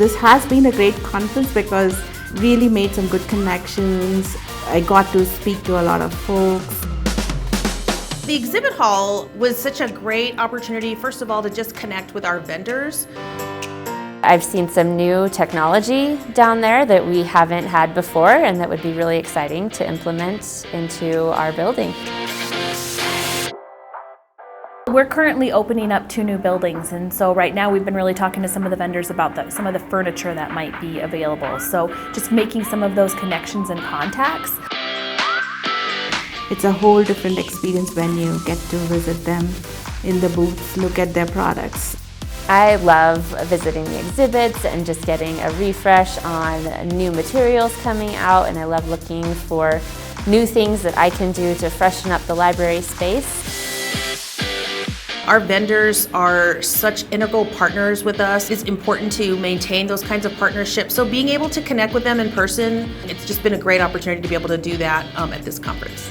This has been a great conference because really made some good connections. I got to speak to a lot of folks. The exhibit hall was such a great opportunity, first of all, to just connect with our vendors. I've seen some new technology down there that we haven't had before and that would be really exciting to implement into our building. We're currently opening up 2 new buildings, and so right now we've been really talking to some of the vendors about some of the furniture that might be available. So just making some of those connections and contacts. It's a whole different experience when you get to visit them in the booths, look at their products. I love visiting the exhibits and just getting a refresh on new materials coming out, and I love looking for new things that I can do to freshen up the library space. Our vendors are such integral partners with us. It's important to maintain those kinds of partnerships. So being able to connect with them in person, it's just been a great opportunity to be able to do that at this conference.